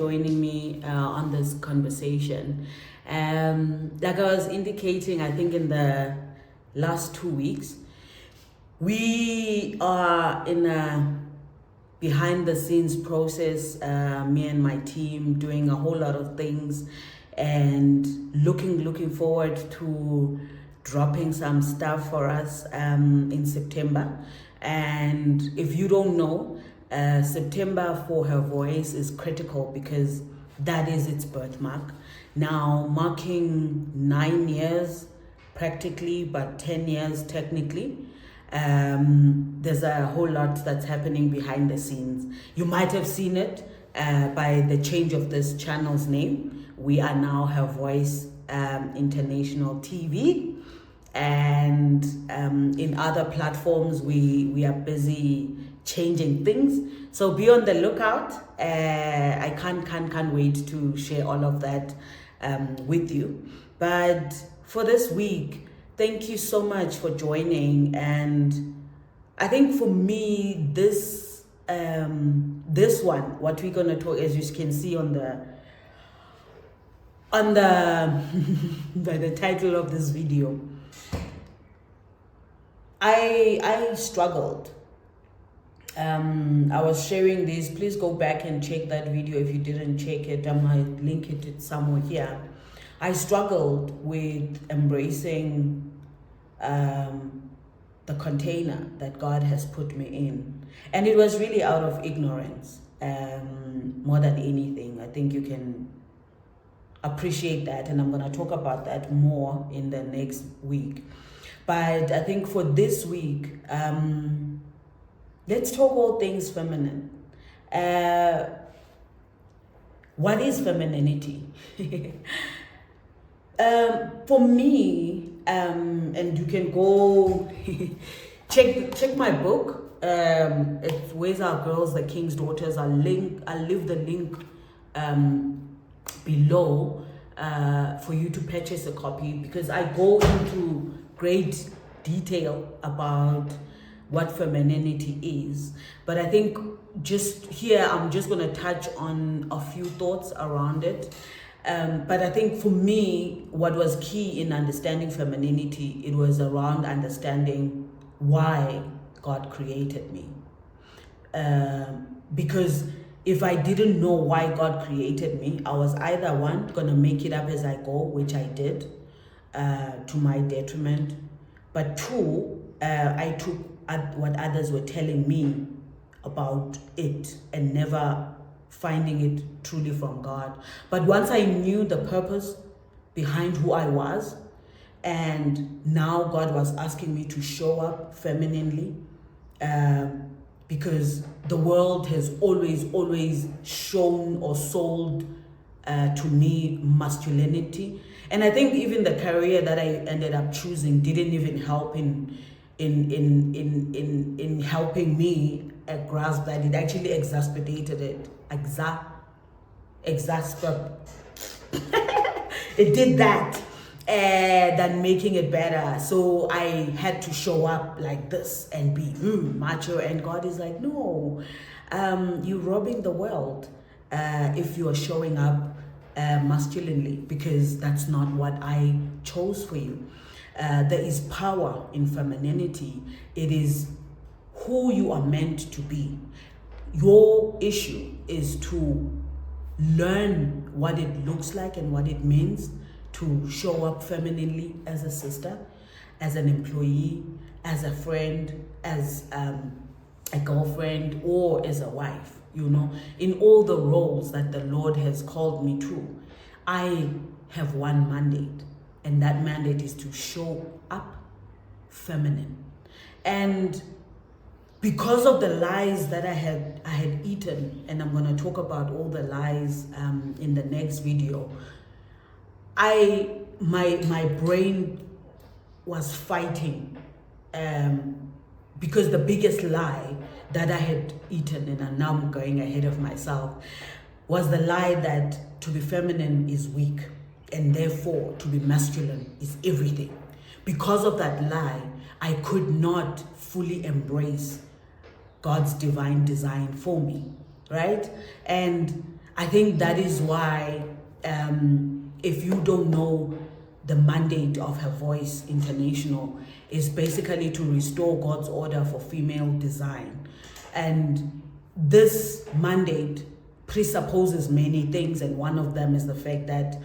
joining me on this conversation. Like I was indicating, I think in the last 2 weeks, we are in a behind the scenes process, me and my team doing a whole lot of things and looking forward to dropping some stuff for us in September. And if you don't know, September for Her Voice is critical because that is its birthmark. Now marking 9 years practically, but 10 years technically. There's a whole lot that's happening behind the scenes. You might have seen it by the change of this channel's name. We are now Her Voice International TV, and in other platforms we are busy changing things. So be on the lookout. I can't wait to share all of that with you. But for this week, thank you so much for joining. And I think for me, this one, what we're gonna talk, as you can see on the by the title of this video, I struggled. I was sharing this. Please go back and check that video if you didn't check it. I might link it somewhere here. I struggled with embracing the container that God has put me in. And it was really out of ignorance, more than anything. I think you can appreciate that, and I'm going to talk about that more in the next week. But I think for this week, let's talk all things feminine. What is femininity? For me, and you can go check my book. It's Where's Our Girls, the King's Daughters. I'll leave the link below for you to purchase a copy, because I go into great detail about what femininity is. But I think just here, I'm just going to touch on a few thoughts around it. But I think for me, what was key in understanding femininity, it was around understanding why God created me. Because if I didn't know why God created me, I was either one, gonna make it up as I go, which I did, to my detriment. But two, I took what others were telling me about it and never finding it truly from God. But once I knew the purpose behind who I was, and now God was asking me to show up femininely, because the world has always shown or sold to me masculinity. And I think even the career that I ended up choosing didn't even help in helping me grasp that. It actually exacerbated it. It did that than making it better. So I had to show up like this and be macho, and God is like, no, you're robbing the world if you are showing up masculinely, because that's not what I chose for you. There is power in femininity. It is who you are meant to be. Your issue is to learn what it looks like and what it means to show up femininely as a sister, as an employee, as a friend, as a girlfriend, or as a wife. You know, in all the roles that the Lord has called me to, I have one mandate, and that mandate is to show up feminine. And because of the lies that I had eaten, and I'm going to talk about all the lies in the next video, my brain was fighting because the biggest lie that I had eaten, and now I'm going ahead of myself, was the lie that to be feminine is weak, and therefore to be masculine is everything. Because of that lie, I could not fully embrace God's divine design for me, right? And I think that is why, if you don't know, the mandate of Her Voice International is basically to restore God's order for female design. And this mandate presupposes many things, and one of them is the fact that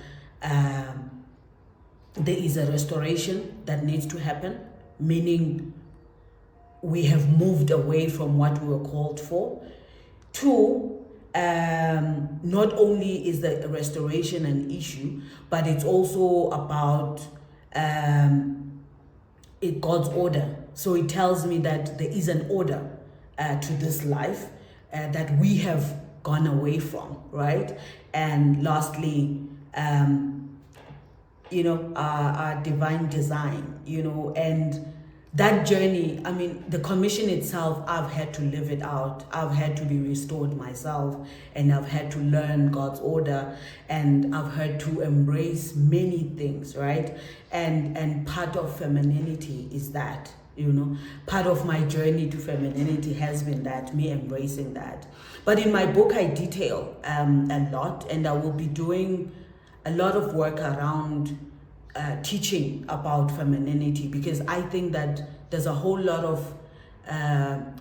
there is a restoration that needs to happen, meaning we have moved away from what we were called for. Two, not only is the restoration an issue, but it's also about God's order. So it tells me that there is an order to this life that we have gone away from, right? And lastly, our divine design, and that journey, I mean, the commission itself, I've had to live it out. I've had to be restored myself, and I've had to learn God's order, and I've had to embrace many things, right? And part of femininity is that, part of my journey to femininity has been that, me embracing that. But in my book, I detail a lot, and I will be doing a lot of work around teaching about femininity, because I think that there's a whole lot of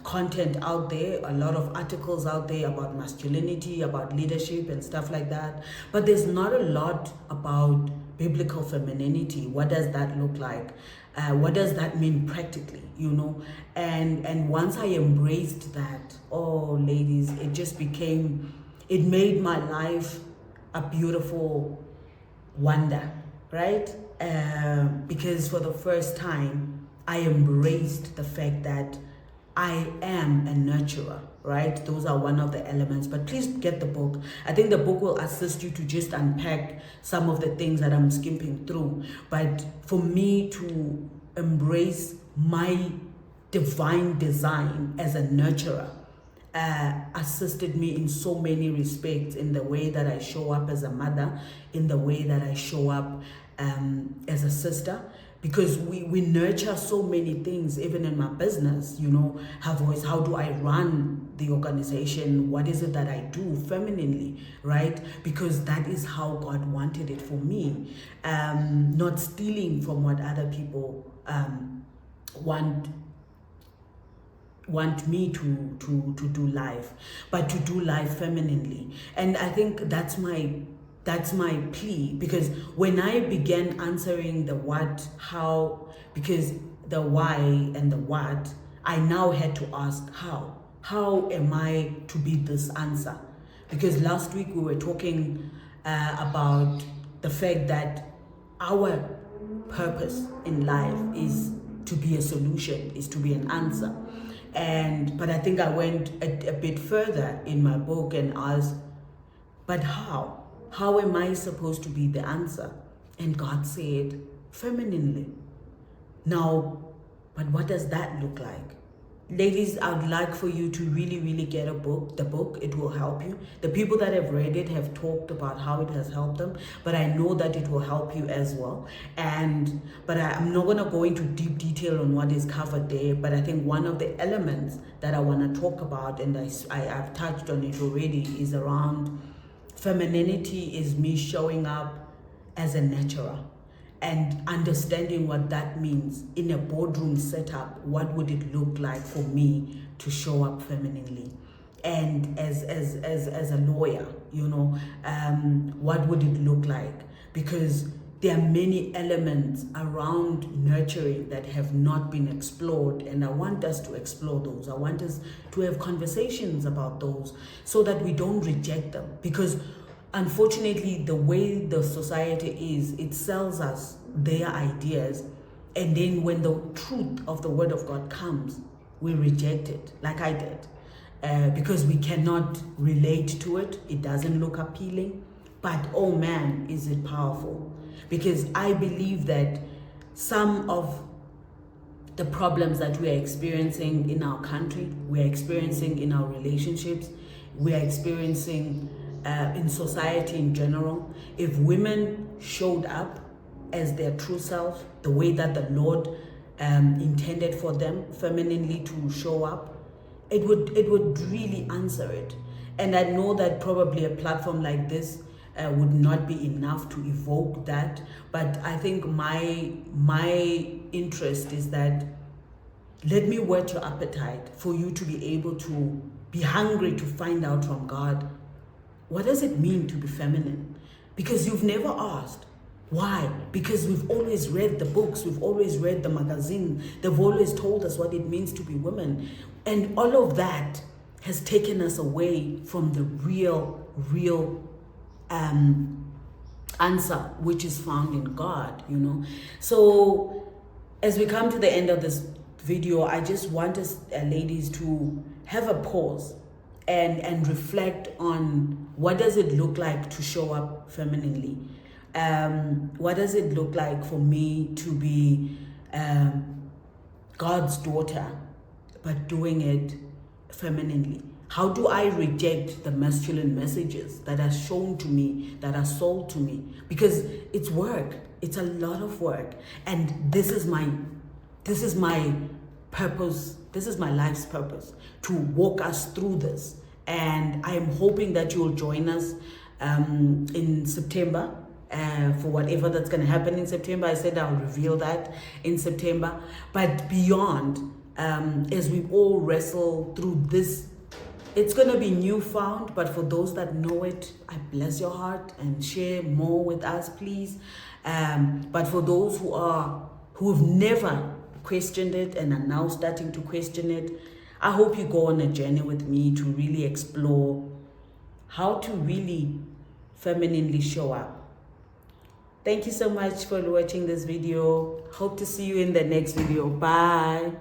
content out there, a lot of articles out there about masculinity, about leadership and stuff like that, but there's not a lot about biblical femininity. What does that look like? What does that mean practically, and once I embraced that, oh ladies, it made my life a beautiful wonder, right? Because for the first time, I embraced the fact that I am a nurturer, right? Those are one of the elements, but please get the book. I think the book will assist you to just unpack some of the things that I'm skipping through. But for me to embrace my divine design as a nurturer, assisted me in so many respects, in the way that I show up as a mother, in the way that I show up as a sister, because we nurture so many things, even in my business, Her Voice. How do I run the organization? What is it that I do femininely, right? Because that is how God wanted it for me, not stealing from what other people want me to do life, but to do life femininely. And I think that's my plea, because when I began answering the what, how, because the why and the what, I now had to ask how am I to be this answer? Because last week we were talking about the fact that our purpose in life is to be a solution, is to be an answer. But I think I went a bit further in my book and asked, but how? How am I supposed to be the answer? And God said, femininely. Now, but what does that look like? Ladies, I'd like for you to really, really get the book. It will help you. The people that have read it have talked about how it has helped them, but I know that it will help you as well. But I'm not going to go into deep detail on what is covered there, but I think one of the elements that I want to talk about, and I've touched on it already, is around femininity is me showing up as a nurturer, and understanding what that means in a boardroom setup. What would it look like for me to show up femininely? And as a lawyer, what would it look like? Because there are many elements around nurturing that have not been explored, and I want us to explore those. I want us to have conversations about those so that we don't reject them, because unfortunately, the way the society is, it sells us their ideas, and then when the truth of the Word of God comes, we reject it, like I did, because we cannot relate to it. It doesn't look appealing, but oh man, is it powerful? Because I believe that some of the problems that we are experiencing in our country, we are experiencing in our relationships, we are experiencing in society in general, if women showed up as their true self, the way that the Lord intended for them femininely to show up, it would really answer it. And I know that probably a platform like this would not be enough to evoke that, but I think my interest is that let me whet your appetite for you to be able to be hungry to find out from God, what does it mean to be feminine? Because you've never asked. Why? Because we've always read the books, we've always read the magazine, they've always told us what it means to be women. And all of that has taken us away from the real answer, which is found in God, you know. So as we come to the end of this video, I just want us ladies to have a pause and reflect on what does it look like to show up femininely. What does it look like for me to be God's daughter, but doing it femininely? How do I reject the masculine messages that are shown to me, that are sold to me? Because it's work. It's a lot of work. And this is my purpose. This is my life's purpose, to walk us through this. And I am hoping that you'll join us in September. For whatever that's going to happen in September. I said I'll reveal that in September. But beyond, as we all wrestle through this, it's going to be newfound, but for those that know it, I bless your heart and share more with us, please. But for those who've never questioned it and are now starting to question it, I hope you go on a journey with me to really explore how to really femininely show up. Thank you so much for watching this video. Hope to see you in the next video. Bye.